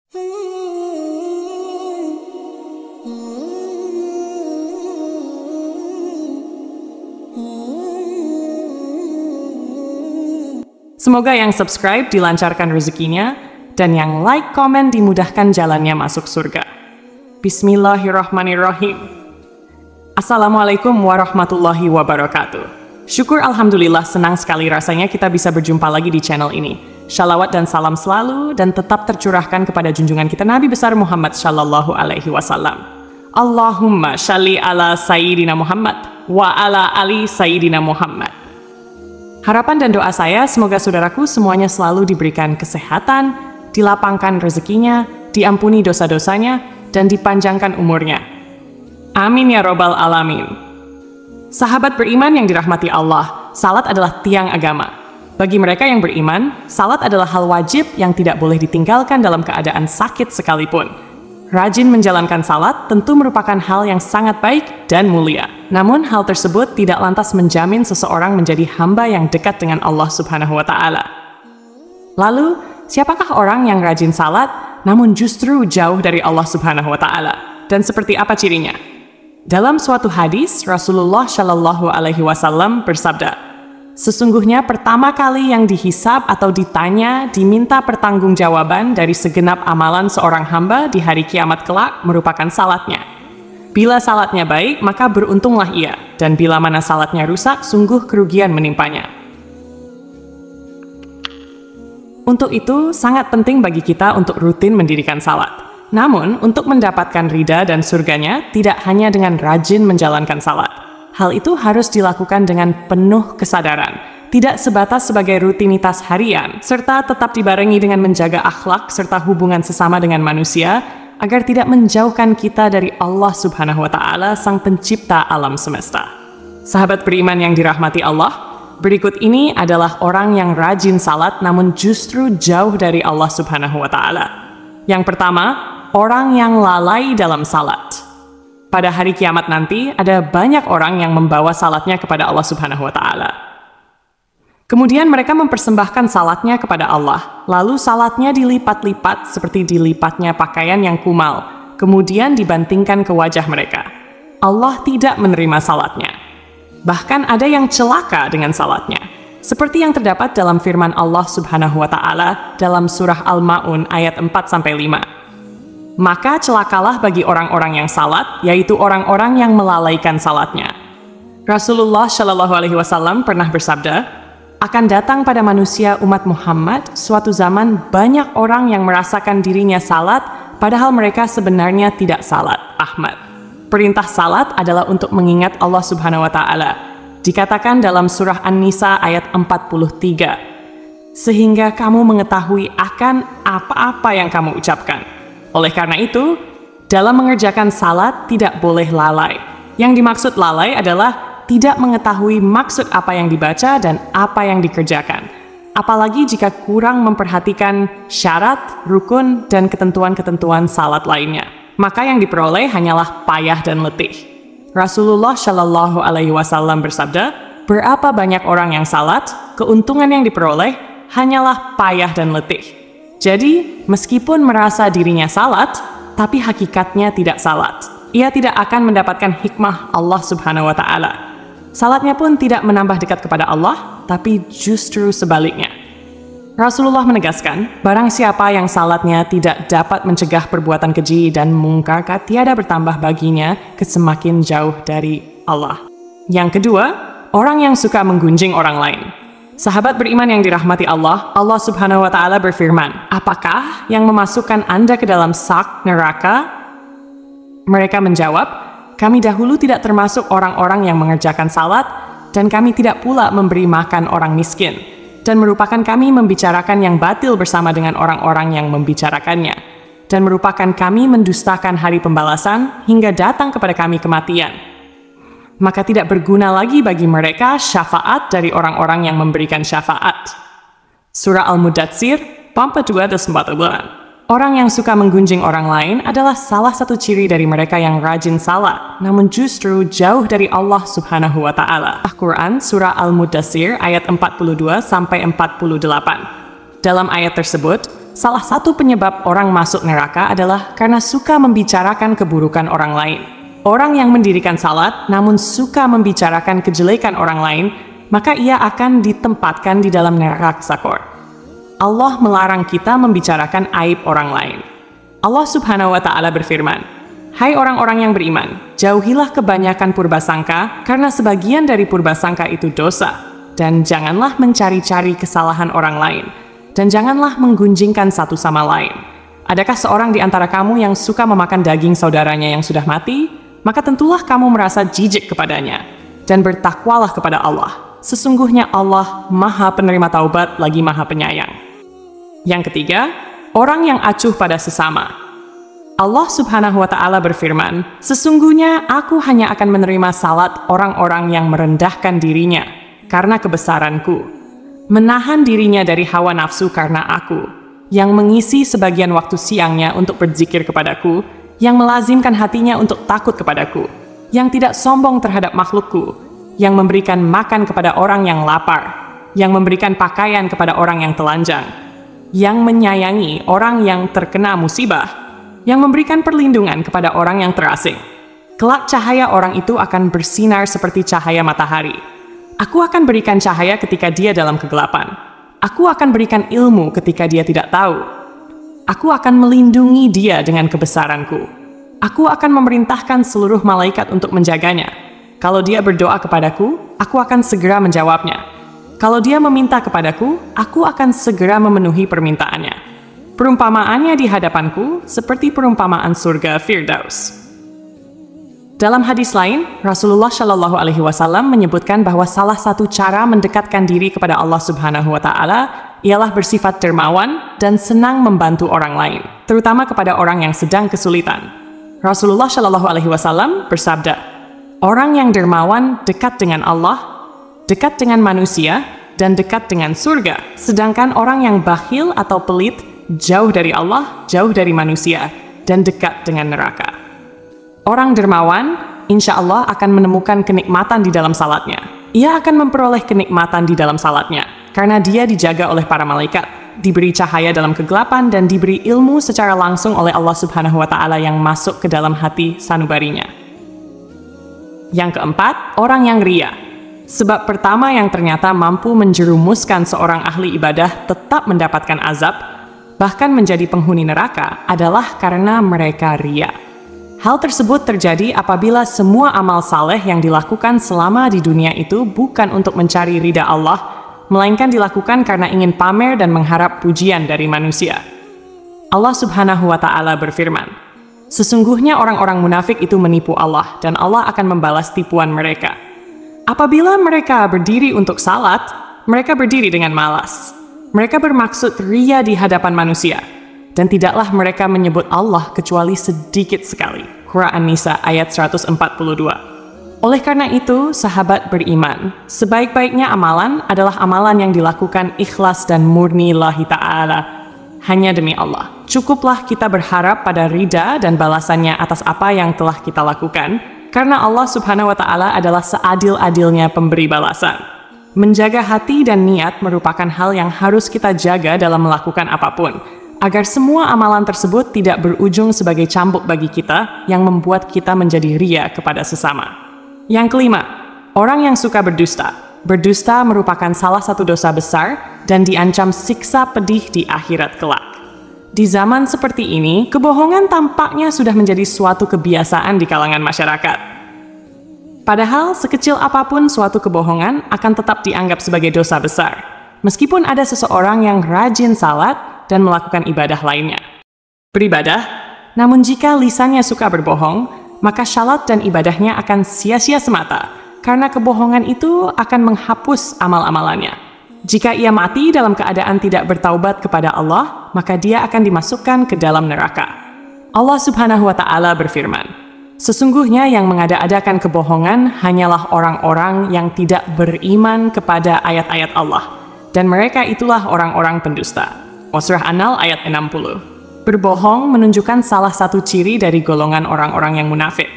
Semoga yang subscribe dilancarkan rezekinya, dan yang like, komen dimudahkan jalannya masuk surga. Bismillahirrahmanirrahim. Assalamualaikum warahmatullahi wabarakatuh. Syukur alhamdulillah, senang sekali rasanya kita bisa berjumpa lagi di channel ini. Shalawat dan salam selalu dan tetap tercurahkan kepada junjungan kita Nabi besar Muhammad Shallallahu Alaihi Wasallam. Allahumma shalli ala Sayyidina Muhammad wa ala ali Sayyidina Muhammad. Harapan dan doa saya semoga saudaraku semuanya selalu diberikan kesehatan, dilapangkan rezekinya, diampuni dosa-dosanya, dan dipanjangkan umurnya. Amin ya robbal alamin. Sahabat beriman yang dirahmati Allah, salat adalah tiang agama. Bagi mereka yang beriman, salat adalah hal wajib yang tidak boleh ditinggalkan dalam keadaan sakit sekalipun. Rajin menjalankan salat tentu merupakan hal yang sangat baik dan mulia. Namun hal tersebut tidak lantas menjamin seseorang menjadi hamba yang dekat dengan Allah Subhanahu wa Ta'ala. Lalu, siapakah orang yang rajin salat namun justru jauh dari Allah Subhanahu wa Ta'ala? Dan seperti apa cirinya? Dalam suatu hadis, Rasulullah Shallallahu Alaihi Wasallam bersabda, sesungguhnya pertama kali yang dihisab atau ditanya, diminta pertanggungjawaban dari segenap amalan seorang hamba di hari kiamat kelak merupakan salatnya. Bila salatnya baik, maka beruntunglah ia, dan bila mana salatnya rusak, sungguh kerugian menimpanya. Untuk itu, sangat penting bagi kita untuk rutin mendirikan salat. Namun, untuk mendapatkan ridha dan surganya, tidak hanya dengan rajin menjalankan salat. Hal itu harus dilakukan dengan penuh kesadaran, tidak sebatas sebagai rutinitas harian, serta tetap dibarengi dengan menjaga akhlak serta hubungan sesama dengan manusia, agar tidak menjauhkan kita dari Allah Subhanahu wa Ta'ala, Sang Pencipta alam semesta. Sahabat beriman yang dirahmati Allah, berikut ini adalah orang yang rajin salat namun justru jauh dari Allah Subhanahu wa Ta'ala. Yang pertama, orang yang lalai dalam salat. Pada hari kiamat nanti, ada banyak orang yang membawa salatnya kepada Allah Subhanahu wa Ta'ala. Kemudian mereka mempersembahkan salatnya kepada Allah, lalu salatnya dilipat-lipat seperti dilipatnya pakaian yang kumal, kemudian dibantingkan ke wajah mereka. Allah tidak menerima salatnya. Bahkan ada yang celaka dengan salatnya, seperti yang terdapat dalam firman Allah Subhanahu wa Ta'ala dalam surah Al-Ma'un ayat 4-5. Maka celakalah bagi orang-orang yang salat, yaitu orang-orang yang melalaikan salatnya. Rasulullah Shallallahu Alaihi Wasallam pernah bersabda, akan datang pada manusia umat Muhammad suatu zaman banyak orang yang merasakan dirinya salat, padahal mereka sebenarnya tidak salat. Ahmad. Perintah salat adalah untuk mengingat Allah Subhanahu Wa Ta'ala. Dikatakan dalam surah An-Nisa ayat 43, sehingga kamu mengetahui akan apa-apa yang kamu ucapkan. Oleh karena itu, dalam mengerjakan salat tidak boleh lalai. Yang dimaksud lalai adalah tidak mengetahui maksud apa yang dibaca dan apa yang dikerjakan. Apalagi jika kurang memperhatikan syarat, rukun, dan ketentuan-ketentuan salat lainnya. Maka yang diperoleh hanyalah payah dan letih. Rasulullah Shallallahu Alaihi Wasallam bersabda, berapa banyak orang yang salat, keuntungan yang diperoleh hanyalah payah dan letih. Jadi, meskipun merasa dirinya salat, tapi hakikatnya tidak salat. Ia tidak akan mendapatkan hikmah Allah Subhanahu wa Ta'ala. Salatnya pun tidak menambah dekat kepada Allah, tapi justru sebaliknya. Rasulullah menegaskan, barang siapa yang salatnya tidak dapat mencegah perbuatan keji dan mungkar, tiada bertambah baginya kesemakin jauh dari Allah. Yang kedua, orang yang suka menggunjing orang lain. Sahabat beriman yang dirahmati Allah, Allah Subhanahu wa Ta'ala berfirman, apakah yang memasukkan Anda ke dalam sak neraka? Mereka menjawab, kami dahulu tidak termasuk orang-orang yang mengerjakan salat, dan kami tidak pula memberi makan orang miskin, dan merupakan kami membicarakan yang batil bersama dengan orang-orang yang membicarakannya, dan merupakan kami mendustakan hari pembalasan hingga datang kepada kami kematian. Maka tidak berguna lagi bagi mereka syafaat dari orang-orang yang memberikan syafaat. Surah Al-Mudatsir, 42-44. Orang yang suka menggunjing orang lain adalah salah satu ciri dari mereka yang rajin salat, namun justru jauh dari Allah Subhanahu wa Ta'ala. Al-Quran, Surah Al-Mudatsir, ayat 42-48. Dalam ayat tersebut, salah satu penyebab orang masuk neraka adalah karena suka membicarakan keburukan orang lain. Orang yang mendirikan salat namun suka membicarakan kejelekan orang lain, maka ia akan ditempatkan di dalam neraka sakor. Allah melarang kita membicarakan aib orang lain. Allah Subhanahu wa Ta'ala berfirman, "Hai orang-orang yang beriman, jauhilah kebanyakan purbasangka, karena sebagian dari purbasangka itu dosa, dan janganlah mencari-cari kesalahan orang lain, dan janganlah menggunjingkan satu sama lain. Adakah seorang di antara kamu yang suka memakan daging saudaranya yang sudah mati? Maka tentulah kamu merasa jijik kepadanya, dan bertakwalah kepada Allah. Sesungguhnya Allah Maha Penerima Taubat lagi Maha Penyayang." Yang ketiga, orang yang acuh pada sesama. Allah Subhanahu wa Ta'ala berfirman, "Sesungguhnya aku hanya akan menerima salat orang-orang yang merendahkan dirinya karena kebesaranku, menahan dirinya dari hawa nafsu karena aku, yang mengisi sebagian waktu siangnya untuk berzikir kepadaku, yang melazimkan hatinya untuk takut kepadaku, yang tidak sombong terhadap makhlukku, yang memberikan makan kepada orang yang lapar, yang memberikan pakaian kepada orang yang telanjang, yang menyayangi orang yang terkena musibah, yang memberikan perlindungan kepada orang yang terasing. Kelak cahaya orang itu akan bersinar seperti cahaya matahari. Aku akan berikan cahaya ketika dia dalam kegelapan. Aku akan berikan ilmu ketika dia tidak tahu. Aku akan melindungi dia dengan kebesaranku. Aku akan memerintahkan seluruh malaikat untuk menjaganya. Kalau dia berdoa kepadaku, aku akan segera menjawabnya. Kalau dia meminta kepadaku, aku akan segera memenuhi permintaannya. Perumpamaannya di hadapanku seperti perumpamaan surga Firdaus." Dalam hadis lain, Rasulullah Shallallahu Alaihi Wasallam menyebutkan bahwa salah satu cara mendekatkan diri kepada Allah Subhanahu Wa Taala ialah bersifat dermawan dan senang membantu orang lain, terutama kepada orang yang sedang kesulitan. Rasulullah Shallallahu Alaihi Wasallam bersabda, "Orang yang dermawan dekat dengan Allah, dekat dengan manusia, dan dekat dengan surga. Sedangkan orang yang bakhil atau pelit, jauh dari Allah, jauh dari manusia, dan dekat dengan neraka." Orang dermawan, insya Allah akan menemukan kenikmatan di dalam salatnya. Ia akan memperoleh kenikmatan di dalam salatnya, karena dia dijaga oleh para malaikat, diberi cahaya dalam kegelapan, dan diberi ilmu secara langsung oleh Allah Subhanahu wa Ta'ala yang masuk ke dalam hati sanubarinya. Yang keempat, orang yang ria. Sebab pertama yang ternyata mampu menjerumuskan seorang ahli ibadah tetap mendapatkan azab, bahkan menjadi penghuni neraka, adalah karena mereka ria. Hal tersebut terjadi apabila semua amal saleh yang dilakukan selama di dunia itu bukan untuk mencari ridha Allah, melainkan dilakukan karena ingin pamer dan mengharap pujian dari manusia. Allah Subhanahu wa Ta'ala berfirman, "Sesungguhnya orang-orang munafik itu menipu Allah, dan Allah akan membalas tipuan mereka. Apabila mereka berdiri untuk salat, mereka berdiri dengan malas. Mereka bermaksud ria di hadapan manusia, dan tidaklah mereka menyebut Allah kecuali sedikit sekali." Quran An-Nisa ayat 142. Oleh karena itu, sahabat beriman, sebaik-baiknya amalan adalah amalan yang dilakukan ikhlas dan murni lillahi ta'ala, hanya demi Allah. Cukuplah kita berharap pada ridha dan balasannya atas apa yang telah kita lakukan, karena Allah Subhanahu wa Ta'ala adalah seadil-adilnya pemberi balasan. Menjaga hati dan niat merupakan hal yang harus kita jaga dalam melakukan apapun, agar semua amalan tersebut tidak berujung sebagai cambuk bagi kita yang membuat kita menjadi ria kepada sesama. Yang kelima, orang yang suka berdusta. Berdusta merupakan salah satu dosa besar dan diancam siksa pedih di akhirat kelak. Di zaman seperti ini, kebohongan tampaknya sudah menjadi suatu kebiasaan di kalangan masyarakat. Padahal, sekecil apapun suatu kebohongan akan tetap dianggap sebagai dosa besar, meskipun ada seseorang yang rajin salat dan melakukan ibadah lainnya. Beribadah, namun jika lisannya suka berbohong, maka salat dan ibadahnya akan sia-sia semata, karena kebohongan itu akan menghapus amal-amalannya. Jika ia mati dalam keadaan tidak bertaubat kepada Allah, maka dia akan dimasukkan ke dalam neraka. Allah Subhanahu wa Ta'ala berfirman, "Sesungguhnya yang mengada-adakan kebohongan hanyalah orang-orang yang tidak beriman kepada ayat-ayat Allah, dan mereka itulah orang-orang pendusta." Surah An-Nahl ayat 60. Berbohong menunjukkan salah satu ciri dari golongan orang-orang yang munafik.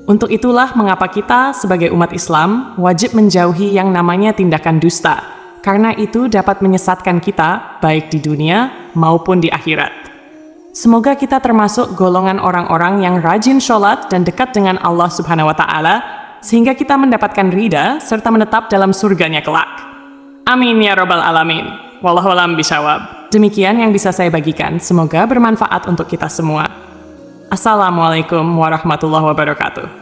Untuk itulah mengapa kita sebagai umat Islam wajib menjauhi yang namanya tindakan dusta karena itu dapat menyesatkan kita baik di dunia maupun di akhirat. Semoga kita termasuk golongan orang-orang yang rajin sholat dan dekat dengan Allah Subhanahu wa Ta'ala, sehingga kita mendapatkan ridha serta menetap dalam surganya kelak. Amin ya Rabbal Alamin. Wallahu a'lam bishawab. Demikian yang bisa saya bagikan. Semoga bermanfaat untuk kita semua. Assalamualaikum warahmatullahi wabarakatuh.